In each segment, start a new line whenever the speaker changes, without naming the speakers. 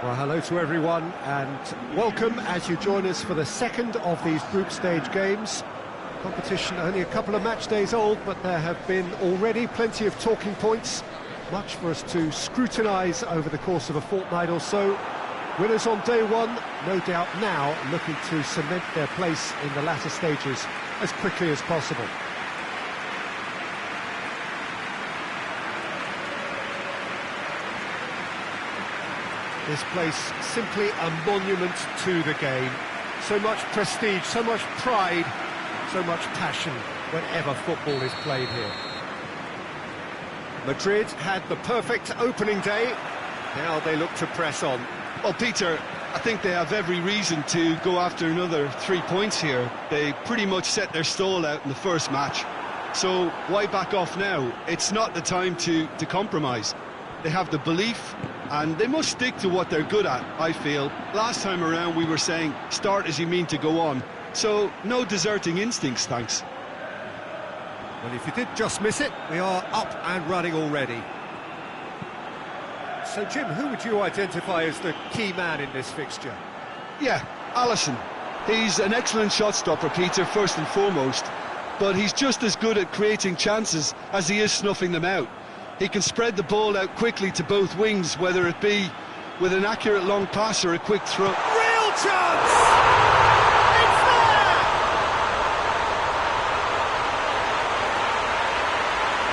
Well, hello to everyone and welcome as you join us for the second of these group stage games. Competition only a couple of match days old, but there have been already plenty of talking points, much for us to scrutinise over the course of a fortnight or so. Winners on day one, no doubt now looking to cement their place in the latter stages as quickly as possible. This place simply a monument to the game. So much prestige, so much pride, so much passion whenever football is played here. Madrid had the perfect opening day. Now they look to press on.
Well, Peter, I think they have every reason to go after another 3 points here. They pretty much set their stall out in the first match. So why back off now? It's not the time to compromise. They have the belief, and they must stick to what they're good at, I feel. Last time around we were saying, start as you mean to go on. So, no deserting instincts, thanks.
Well, if you did just miss it, we are up and running already. So, Jim, who would you identify as the key man in this fixture?
Yeah, Alisson. He's an excellent shot stopper, Peter, first and foremost. But he's just as good at creating chances as he is snuffing them out. He can spread the ball out quickly to both wings, whether it be with an accurate long pass or a quick throw.
Real chance! It's there!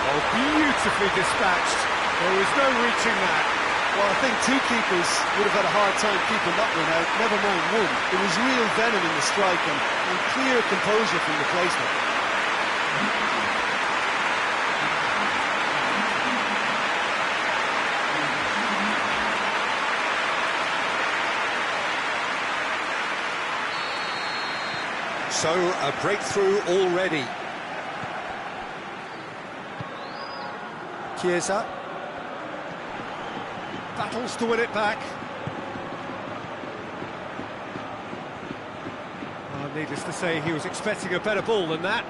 Oh, beautifully dispatched. There was no reaching that.
Well, I think two keepers would have had a hard time keeping that one out, never mind one. There was real venom in the strike and clear composure from the placement.
So, a breakthrough already. Chiesa. Battles to win it back. Well, needless to say, he was expecting a better ball than that.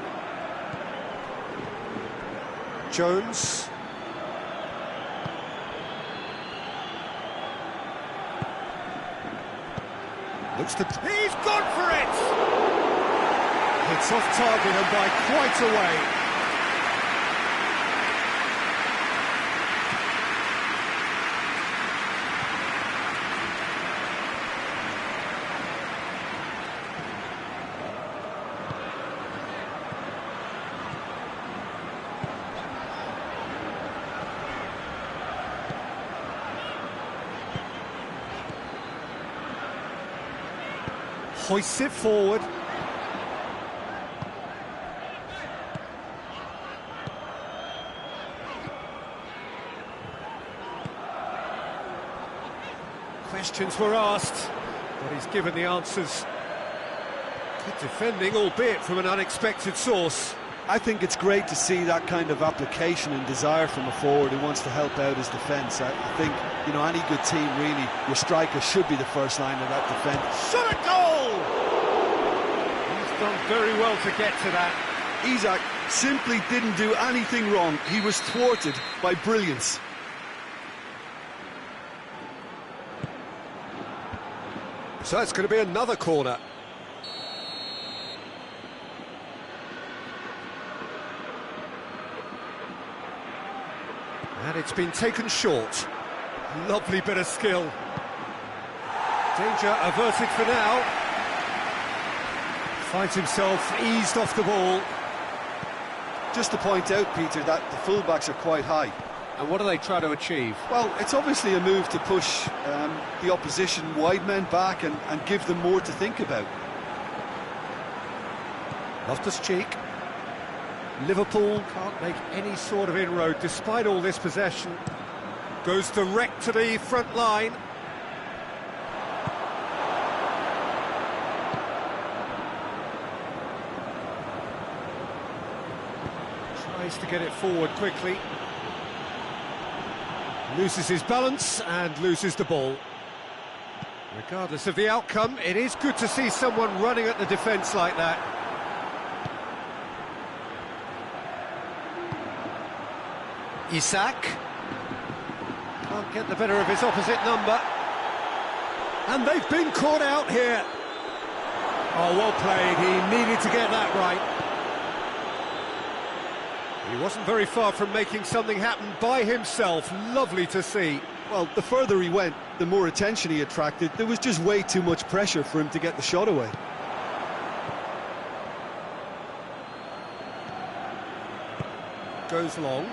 Jones. Looks to... He's gone for it! It's off target and by quite a way. Hoists it forward. Questions were asked, but he's given the answers. Good defending, albeit from an unexpected source.
I think it's great to see that kind of application and desire from a forward who wants to help out his defence. I think, you know, any good team, really, your striker should be the first line of that defence.
Shot a goal! He's done very well to get to that.
Isak simply didn't do anything wrong. He was thwarted by brilliance.
So it's going to be another corner. And it's been taken short. Lovely bit of skill. Danger averted for now. Finds himself eased off the ball.
Just to point out, Peter, that the fullbacks are quite high.
And what do they try to achieve?
Well, it's obviously a move to push the opposition wide men back and give them more to think about.
Loftus-Cheek. Liverpool can't make any sort of inroad despite all this possession. Goes direct to the front line. Tries to get it forward quickly. Loses his balance and loses the ball. Regardless of the outcome, it is good to see someone running at the defence like that. Isak. Can't get the better of his opposite number. And they've been caught out here. Oh, well played. He needed to get that right. He wasn't very far from making something happen by himself. Lovely to see.
Well, the further he went, the more attention he attracted. There was just way too much pressure for him to get the shot away.
Goes long.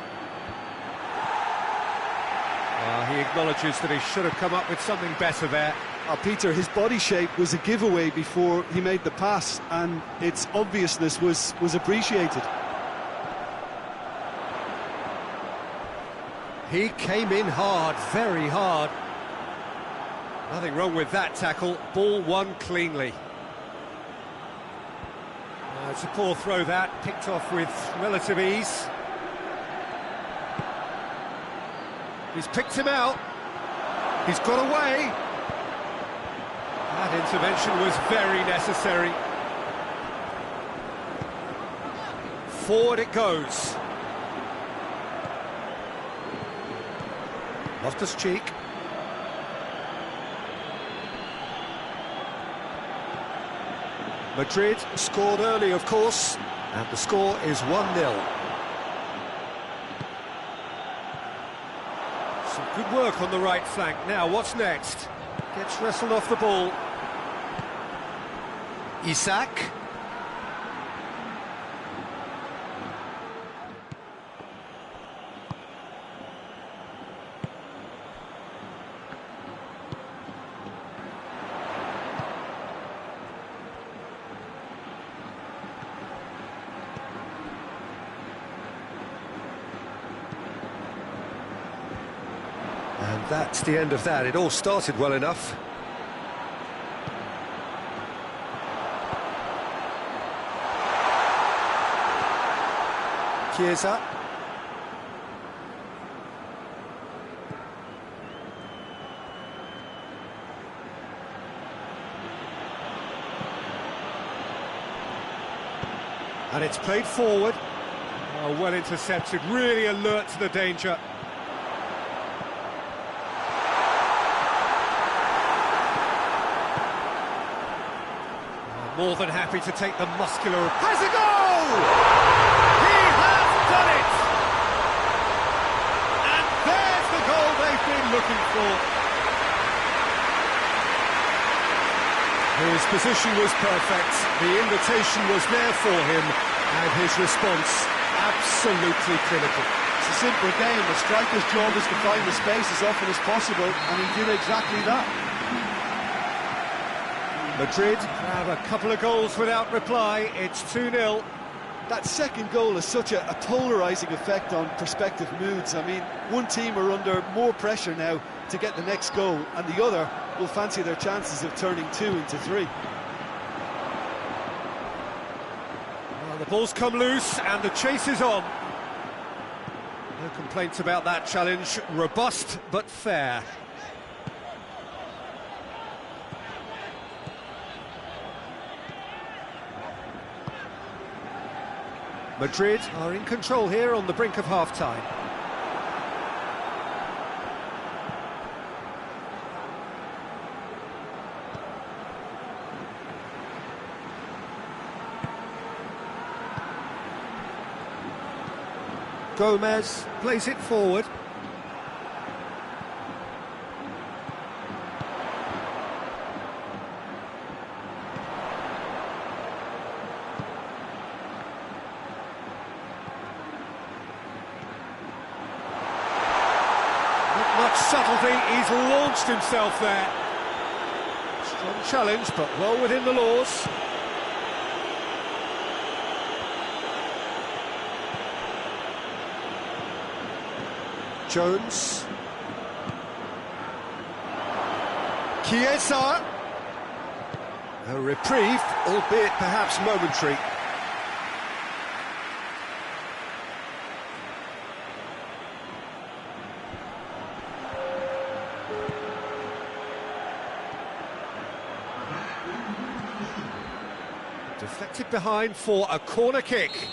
He acknowledges that he should have come up with something better there.
Peter, his body shape was a giveaway before he made the pass, and its obviousness was appreciated.
He came in hard, very hard. Nothing wrong with that tackle. Ball won cleanly. It's a poor throw that, picked off with relative ease. He's picked him out. He's got away. That intervention was very necessary. Forward it goes. Loftus-Cheek. Madrid scored early, of course, and the score is 1-0. Some good work on the right flank. Now, what's next? Gets wrestled off the ball. Isak. And that's the end of that. It all started well enough. Chiesa. And it's played forward. Oh, well intercepted, really alert to the danger. More than happy to take the muscular... Has a goal! He has done it! And there's the goal they've been looking for. His position was perfect, the invitation was there for him, and his response absolutely clinical.
It's a simple game. The striker's job is to find the space as often as possible, and he did exactly that.
Madrid have a couple of goals without reply. It's 2-0.
That second goal has such a polarising effect on prospective moods. I mean, one team are under more pressure now to get the next goal, and the other will fancy their chances of turning 2 into 3.
Well, the ball's come loose and the chase is on. No complaints about that challenge. Robust but fair. Madrid are in control here on the brink of half-time. Gomez plays it forward. Much subtlety, he's launched himself there. Strong challenge, but well within the laws. Jones. Chiesa. A reprieve, albeit perhaps momentary. Deflected behind for a corner kick.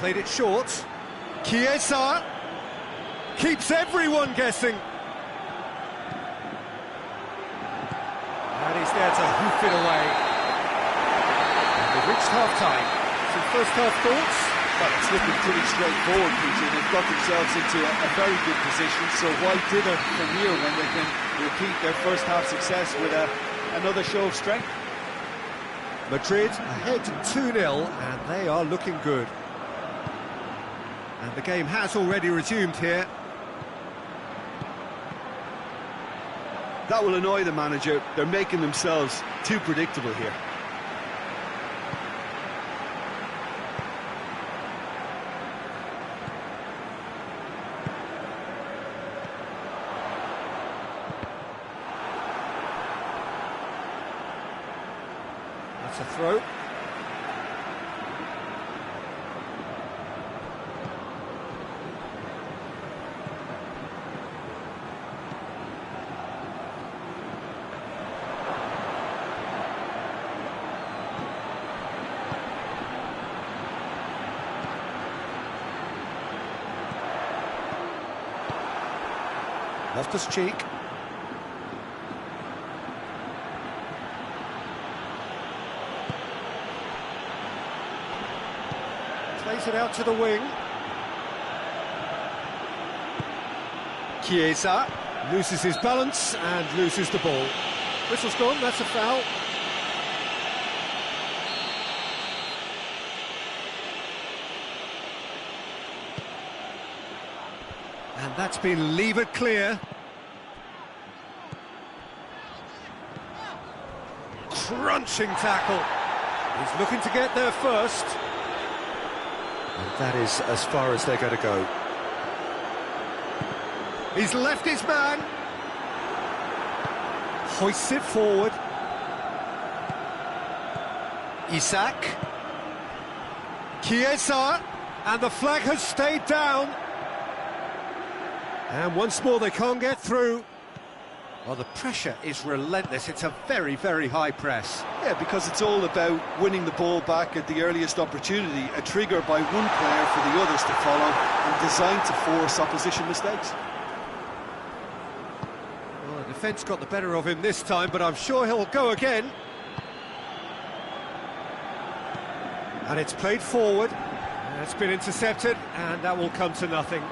Played it short. Chiesa keeps everyone guessing. And he's there to hoof it away. We've reached half-time. Some first-half thoughts?
Well, it's looking pretty straightforward, Peter. They've got themselves into a very good position, so why dither from here when they can repeat their first-half success with another show of strength?
Madrid ahead 2-0, and they are looking good. And the game has already resumed here.
That will annoy the manager. They're making themselves too predictable here.
That's a throw. Loftus-Cheek. Plays it out to the wing. Chiesa loses his balance and loses the ball. Whistle's gone, that's a foul. And that's been levered clear. Crunching tackle. He's looking to get there first. And that is as far as they're going to go. He's left his man. Hoists it forward. Isak. Chiesa. And the flag has stayed down. And once more they can't get through. Well, the pressure is relentless. It's a very, very high press.
Yeah, because it's all about winning the ball back at the earliest opportunity, a trigger by one player for the others to follow, and designed to force opposition mistakes.
Well, the defence got the better of him this time, but I'm sure he'll go again. And it's played forward. It's been intercepted, and that will come to nothing.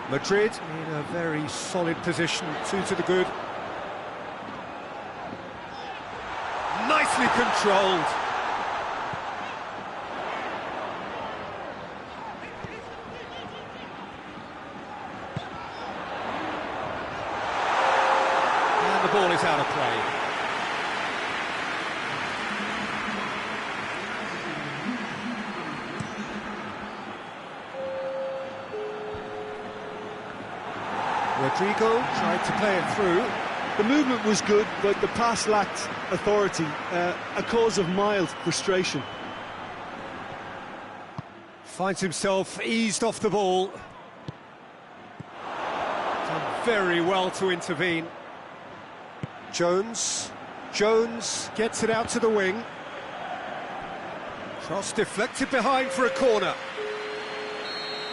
Madrid in a very solid position, 2 to the good. Nicely controlled. And the ball is out of play. Rodrigo tried to play it through.
The movement was good, but the pass lacked authority, a cause of mild frustration.
Finds himself eased off the ball. Done very well to intervene. Jones gets it out to the wing. Cross deflected behind for a corner.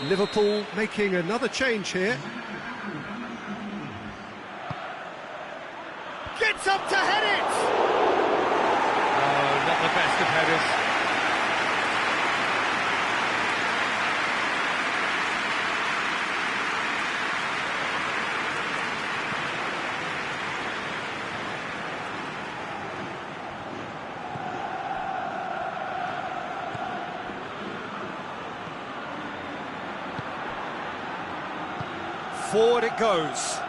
Liverpool making another change here. Gets up to head it! Oh, not the best of headers. Forward it goes.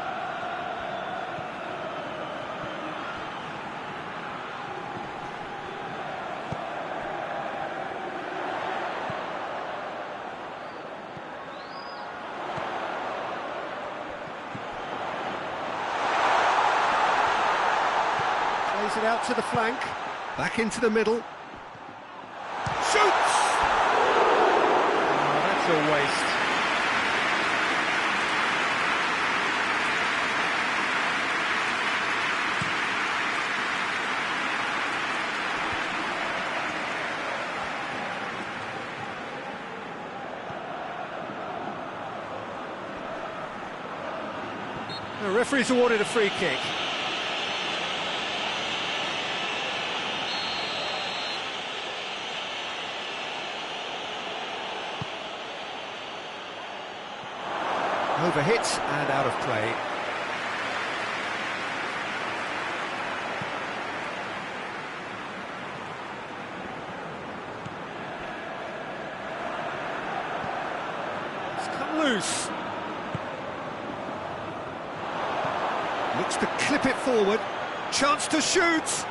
Plays it out to the flank. Back into the middle. Shoots! Oh, that's a waste. The referee's awarded a free kick. Overhit and out of play. It's come loose. Looks to clip it forward. Chance to shoot.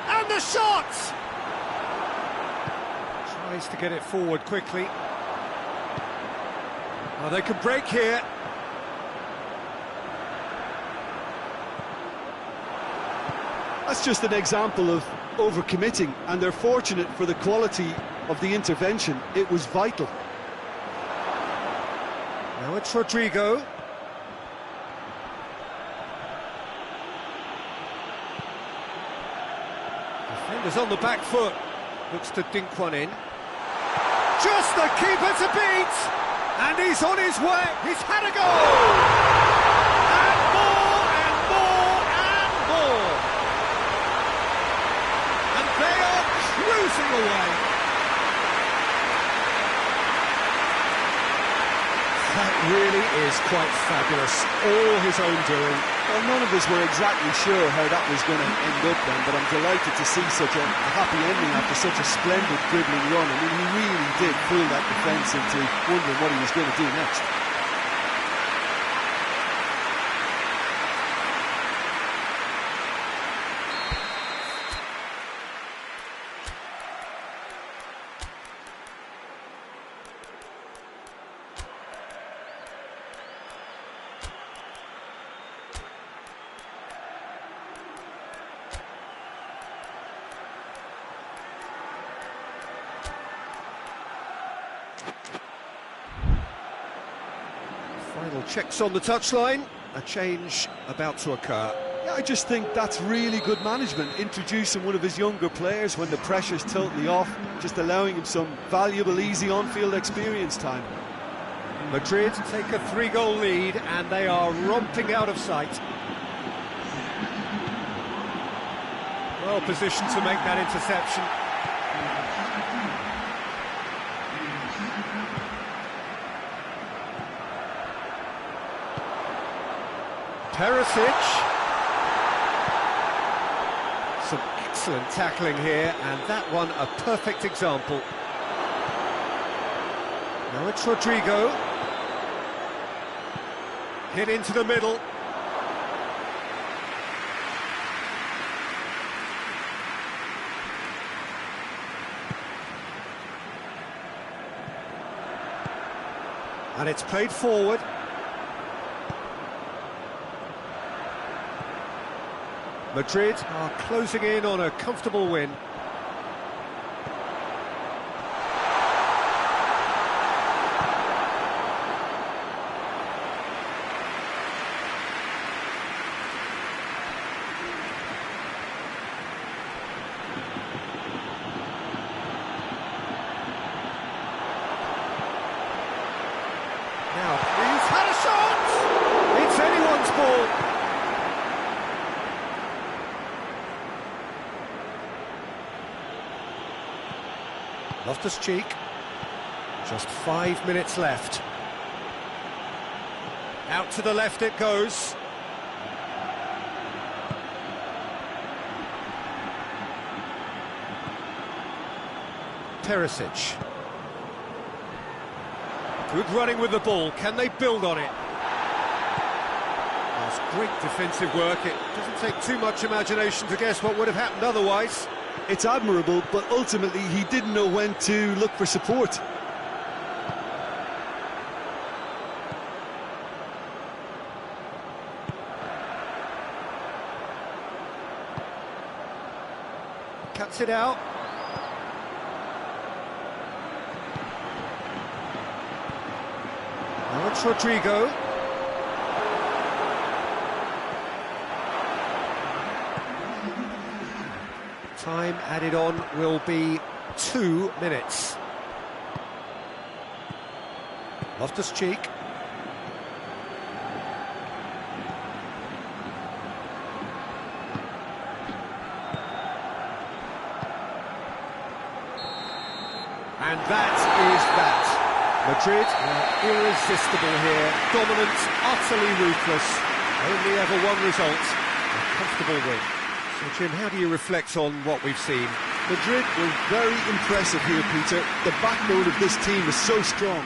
And the shot! Tries to get it forward quickly. Oh, they can break here.
That's just an example of overcommitting, and they're fortunate for the quality of the intervention. It was vital.
Now it's Rodrigo. Defender's on the back foot. Looks to dink one in. Just the keeper to beat! And he's on his way, he's had a goal! And more, and more, and more! And they are cruising away! That really is quite fabulous, all his own doing.
Well, none of us were exactly sure how that was going to end up then, but I'm delighted to see such a happy ending after such a splendid dribbling run. I mean, he really did fool that defence into wondering what he was going to do next.
Final checks on the touchline, a change about to occur.
Yeah, I just think that's really good management, introducing one of his younger players when the pressure's totally off, just allowing him some valuable, easy on-field experience time.
Madrid take a 3-goal lead and they are romping out of sight. Well positioned to make that interception. Perisic. Some excellent tackling here, and that one a perfect example. Now it's Rodrigo. Hit into the middle. And it's played forward. Madrid are closing in on a comfortable win. Now, he's had a shot! It's anyone's ball. Loftus-Cheek, just 5 minutes left. Out to the left it goes. Perisic. Good running with the ball, can they build on it? That's great defensive work, it doesn't take too much imagination to guess what would have happened otherwise.
It's admirable, but ultimately he didn't know when to look for support.
Cuts it out. Now it's Rodrigo. Time added on will be 2 minutes. Loftus-Cheek. And that is that. Madrid were irresistible here, dominant, utterly ruthless. Only ever one result, a comfortable win. So Jim, how do you reflect on what we've seen?
Madrid were very impressive here, Peter. The backbone of this team is so strong.